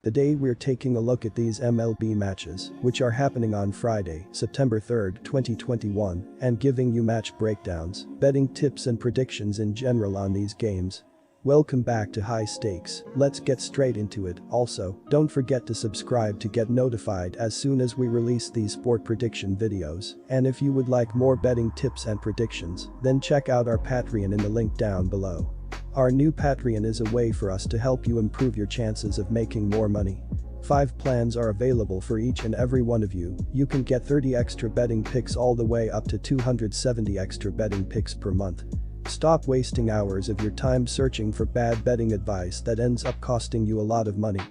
Today we're taking a look at these MLB matches, which are happening on Friday, September 3, 2021, and giving you match breakdowns, betting tips and predictions in general on these games. Welcome back to High Stakes, let's get straight into it. Also, don't forget to subscribe to get notified as soon as we release these sport prediction videos, and if you would like more betting tips and predictions, then check out our Patreon in the link down below. Our new Patreon is a way for us to help you improve your chances of making more money. 5 plans are available for each and every one of you. You can get 30 extra betting picks all the way up to 270 extra betting picks per month. Stop wasting hours of your time searching for bad betting advice that ends up costing you a lot of money.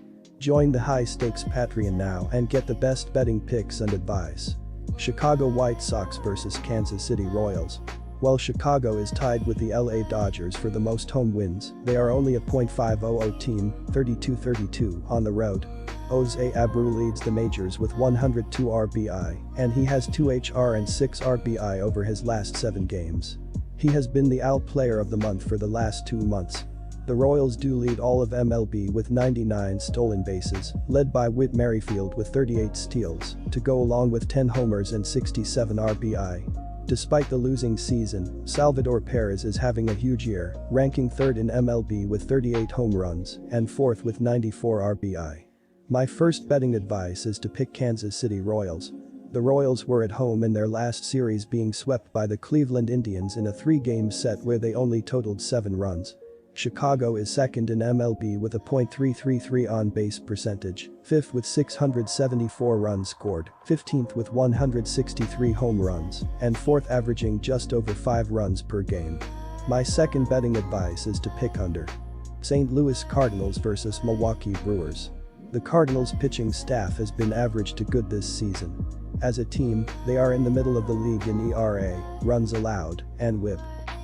Join the High Stakes Patreon now and get the best betting picks and advice. Chicago White Sox vs Kansas City Royals. While Chicago is tied with the LA Dodgers for the most home wins, they are only a .500 team, 32-32 on the road. Jose Abreu leads the majors with 102 RBI, and he has 2 HR and 6 RBI over his last 7 games. He has been the AL Player of the Month for the last 2 months. The Royals do lead all of MLB with 99 stolen bases, led by Whit Merrifield with 38 steals, to go along with 10 homers and 67 RBI. Despite the losing season, Salvador Perez is having a huge year, ranking 3rd in MLB with 38 home runs and 4th with 94 RBI. My first betting advice is to pick Kansas City Royals. The Royals were at home in their last series, being swept by the Cleveland Indians in a 3-game set where they only totaled 7 runs. Chicago is 2nd in MLB with a .333 on-base percentage, 5th with 674 runs scored, 15th with 163 home runs, and 4th averaging just over 5 runs per game. My second betting advice is to pick under. St. Louis Cardinals vs Milwaukee Brewers. The Cardinals' pitching staff has been average to good this season. As a team, they are in the middle of the league in ERA, runs allowed, and WHIP.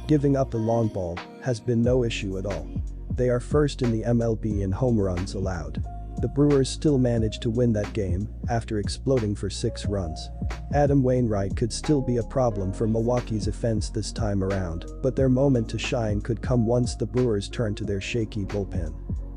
Giving up the long ball has been no issue at all. They are first in the MLB in home runs allowed. The Brewers still managed to win that game after exploding for 6 runs. Adam Wainwright could still be a problem for Milwaukee's offense this time around, but their moment to shine could come once the Brewers turn to their shaky bullpen.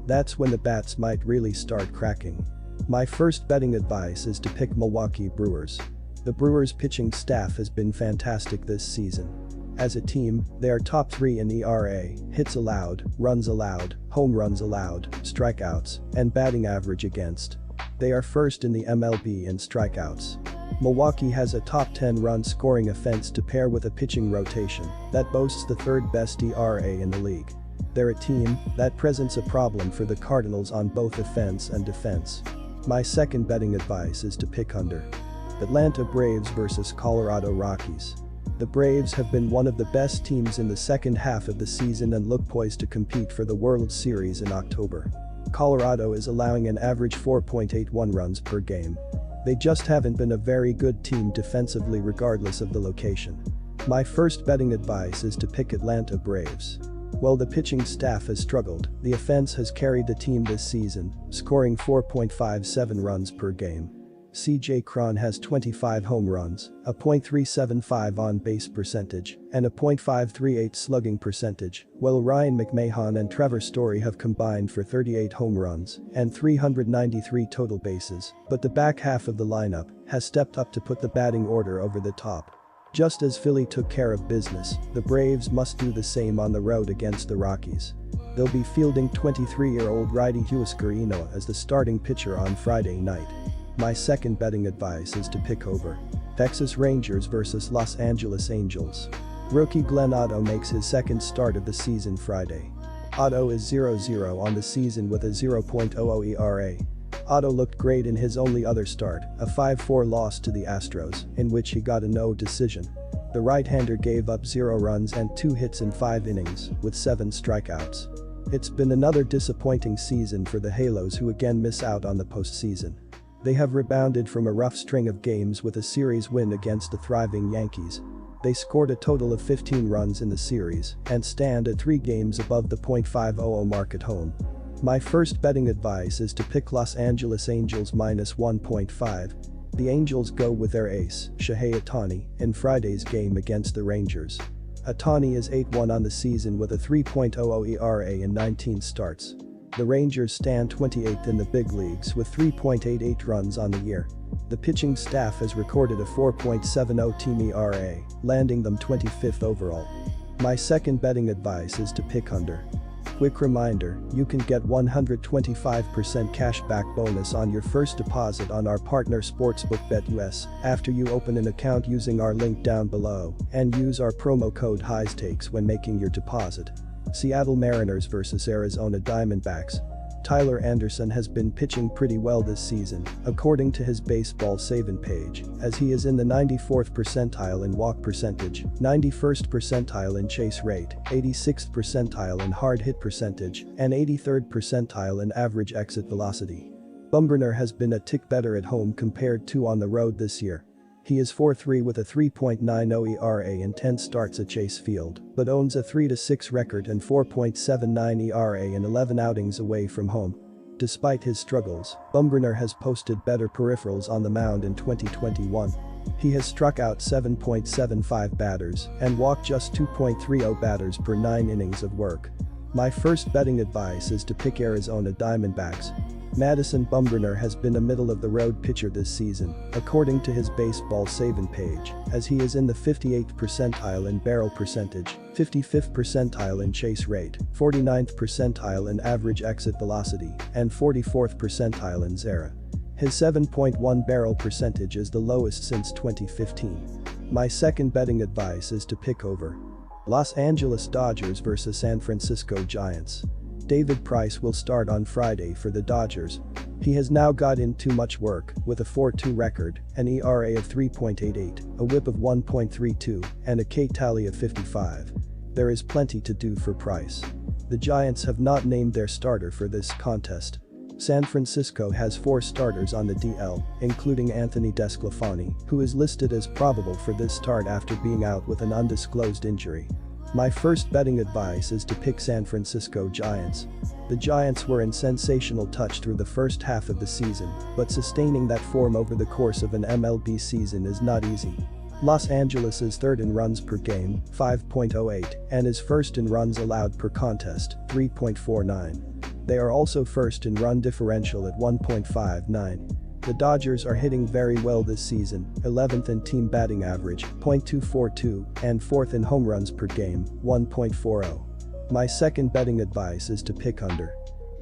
That's when the bats might really start cracking. My first betting advice is to pick Milwaukee Brewers. The Brewers' pitching staff has been fantastic this season. As a team, they are top 3 in ERA, hits allowed, runs allowed, home runs allowed, strikeouts, and batting average against. They are first in the MLB in strikeouts. Milwaukee has a top 10 run scoring offense to pair with a pitching rotation that boasts the 3rd best ERA in the league. They're a team that presents a problem for the Cardinals on both offense and defense. My second betting advice is to pick under. Atlanta Braves vs Colorado Rockies. The Braves have been one of the best teams in the second half of the season and look poised to compete for the World Series in October. Colorado is allowing an average 4.81 runs per game. They just haven't been a very good team defensively regardless of the location. My first betting advice is to pick Atlanta Braves. While the pitching staff has struggled, the offense has carried the team this season, scoring 4.57 runs per game. C.J. Cron has 25 home runs, a .375 on-base percentage, and a .538 slugging percentage, while Ryan McMahon and Trevor Story have combined for 38 home runs and 393 total bases, but the back half of the lineup has stepped up to put the batting order over the top. Just as Philly took care of business, the Braves must do the same on the road against the Rockies. They'll be fielding 23-year-old righty Huascar Ynoa as the starting pitcher on Friday night. My second betting advice is to pick over. Texas Rangers vs Los Angeles Angels. Rookie Glenn Otto makes his second start of the season Friday. Otto is 0-0 on the season with a 0.00 ERA. Otto looked great in his only other start, a 5-4 loss to the Astros, in which he got a no decision. The right-hander gave up 0 runs and 2 hits in 5 innings, with 7 strikeouts. It's been another disappointing season for the Halos, who again miss out on the postseason. They have rebounded from a rough string of games with a series win against the thriving Yankees. They scored a total of 15 runs in the series and stand at 3 games above the .500 mark at home. My first betting advice is to pick Los Angeles Angels minus 1.5. The Angels go with their ace, Shohei Ohtani, in Friday's game against the Rangers. Ohtani is 8-1 on the season with a 3.00 ERA in 19 starts. The Rangers stand 28th in the big leagues with 3.88 runs on the year. The pitching staff has recorded a 4.70 team ERA, landing them 25th overall. My second betting advice is to pick under. Quick reminder, you can get 125% cashback bonus on your first deposit on our partner sportsbook BetUS after you open an account using our link down below and use our promo code HIGHSTAKES when making your deposit. Seattle Mariners vs Arizona Diamondbacks. Tyler Anderson has been pitching pretty well this season, according to his baseball saving page, as he is in the 94th percentile in walk percentage, 91st percentile in chase rate, 86th percentile in hard hit percentage, and 83rd percentile in average exit velocity. Bumgarner has been a tick better at home compared to on the road this year. He is 4-3 with a 3.90 ERA in 10 starts at Chase Field, but owns a 3-6 record and 4.79 ERA in 11 outings away from home. Despite his struggles, Bumgarner has posted better peripherals on the mound in 2021. He has struck out 7.75 batters and walked just 2.30 batters per 9 innings of work. My first betting advice is to pick Arizona Diamondbacks. Madison Bumgarner has been a middle-of-the-road pitcher this season, according to his baseball saving page, as he is in the 58th percentile in barrel percentage, 55th percentile in chase rate, 49th percentile in average exit velocity, and 44th percentile in XERA. His 7.1 barrel percentage is the lowest since 2015. My second betting advice is to pick over. Los Angeles Dodgers vs San Francisco Giants. David Price will start on Friday for the Dodgers. He has now got in too much work with a 4-2 record, an ERA of 3.88, a WHIP of 1.32, and a K tally of 55. There is plenty to do for Price. The Giants have not named their starter for this contest. San Francisco has 4 starters on the DL, including Anthony Desclafani, who is listed as probable for this start after being out with an undisclosed injury. My first betting advice is to pick San Francisco Giants. The Giants were in sensational touch through the first half of the season, but sustaining that form over the course of an MLB season is not easy. Los Angeles is third in runs per game, 5.08, and is first in runs allowed per contest, 3.49. They are also first in run differential at 1.59. The Dodgers are hitting very well this season, 11th in team batting average, .242, and 4th in home runs per game, 1.40. My second betting advice is to pick under.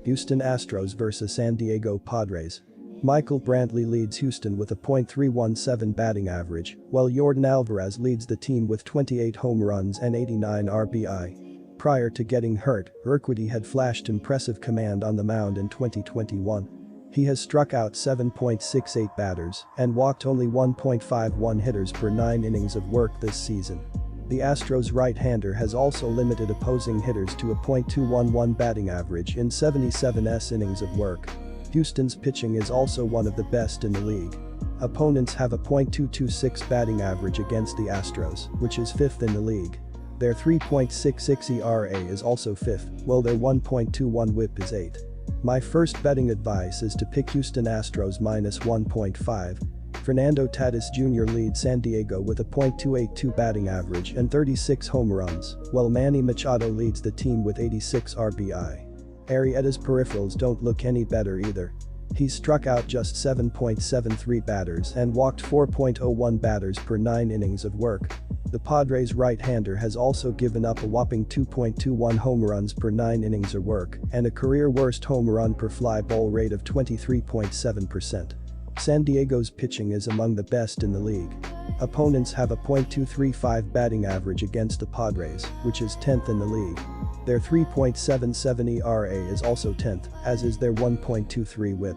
Houston Astros vs San Diego Padres. Michael Brantley leads Houston with a .317 batting average, while Yordan Alvarez leads the team with 28 home runs and 89 RBI. Prior to getting hurt, Urquidy had flashed impressive command on the mound in 2021. He has struck out 7.68 batters and walked only 1.51 hitters per 9 innings of work this season. The Astros' right-hander has also limited opposing hitters to a .211 batting average in 77 innings of work. Houston's pitching is also one of the best in the league. Opponents have a .226 batting average against the Astros, which is 5th in the league. Their 3.66 ERA is also 5th, while their 1.21 WHIP is 8th. My first betting advice is to pick Houston Astros -1.5. Fernando Tatis Jr. leads San Diego with a .282 batting average and 36 home runs, while Manny Machado leads the team with 86 RBI. Arrieta's peripherals don't look any better either. He's struck out just 7.73 batters and walked 4.01 batters per 9 innings of work. The Padres' right-hander has also given up a whopping 2.21 home runs per 9 innings of work and a career-worst home run per fly ball rate of 23.7%. San Diego's pitching is among the best in the league. Opponents have a .235 batting average against the Padres, which is 10th in the league. Their 3.77 ERA is also 10th, as is their 1.23 WHIP.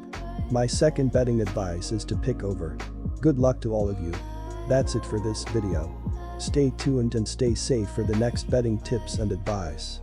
My second betting advice is to pick over. Good luck to all of you. That's it for this video. Stay tuned and stay safe for the next betting tips and advice.